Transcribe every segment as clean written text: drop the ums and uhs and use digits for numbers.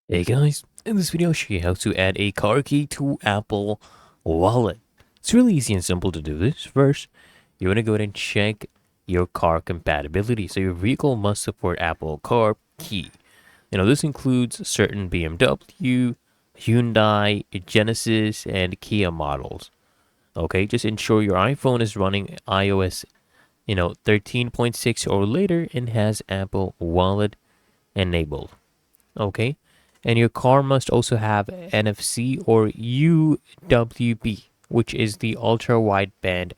Hey guys, in this video I'll show you how to add a car key to Apple Wallet. It's really easy and simple to do this. First, you want to go ahead and check your car compatibility. So your vehicle must support Apple Car Key. This includes certain BMW, Hyundai, Genesis, and Kia models. Okay, just ensure your iPhone is running iOS, 13.6 or later and has Apple Wallet enabled. Okay, and your car must also have NFC or UWB, which is the ultra wideband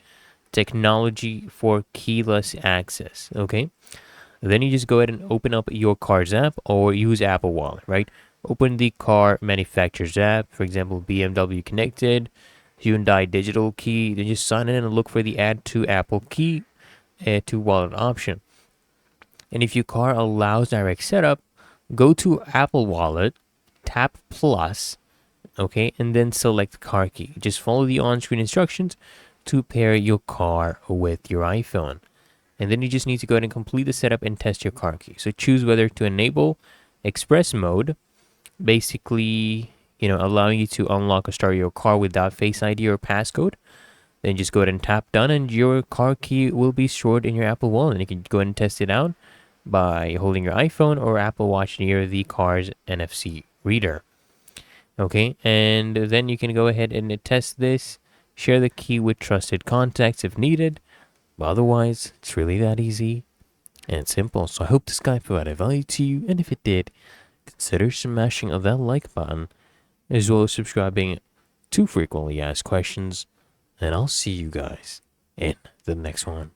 technology for keyless access. Okay, then you just go ahead and open up your car's app or use Apple Wallet, right? Open the car manufacturer's app, for example, BMW Connected, Hyundai Digital Key. Then just sign in and look for the Add to Apple Key, Add to Wallet option. And if your car allows direct setup, go to Apple Wallet, tap plus, okay, and then select car key. Just follow the on-screen instructions to pair your car with your iPhone. And then you just need to go ahead and complete the setup and test your car key. So choose whether to enable express mode, basically, allowing you to unlock or start your car without Face ID or passcode. Then just go ahead and tap done and your car key will be stored in your Apple Wallet. And you can go ahead and test it out by holding your iPhone or Apple Watch near the car's NFC reader. Okay, and then you can go ahead and test this, share the key with trusted contacts if needed. But otherwise, it's really that easy and simple. So I hope this guide provided value to you, and if it did, consider smashing that like button, as well as subscribing to frequently asked questions, and I'll see you guys in the next one.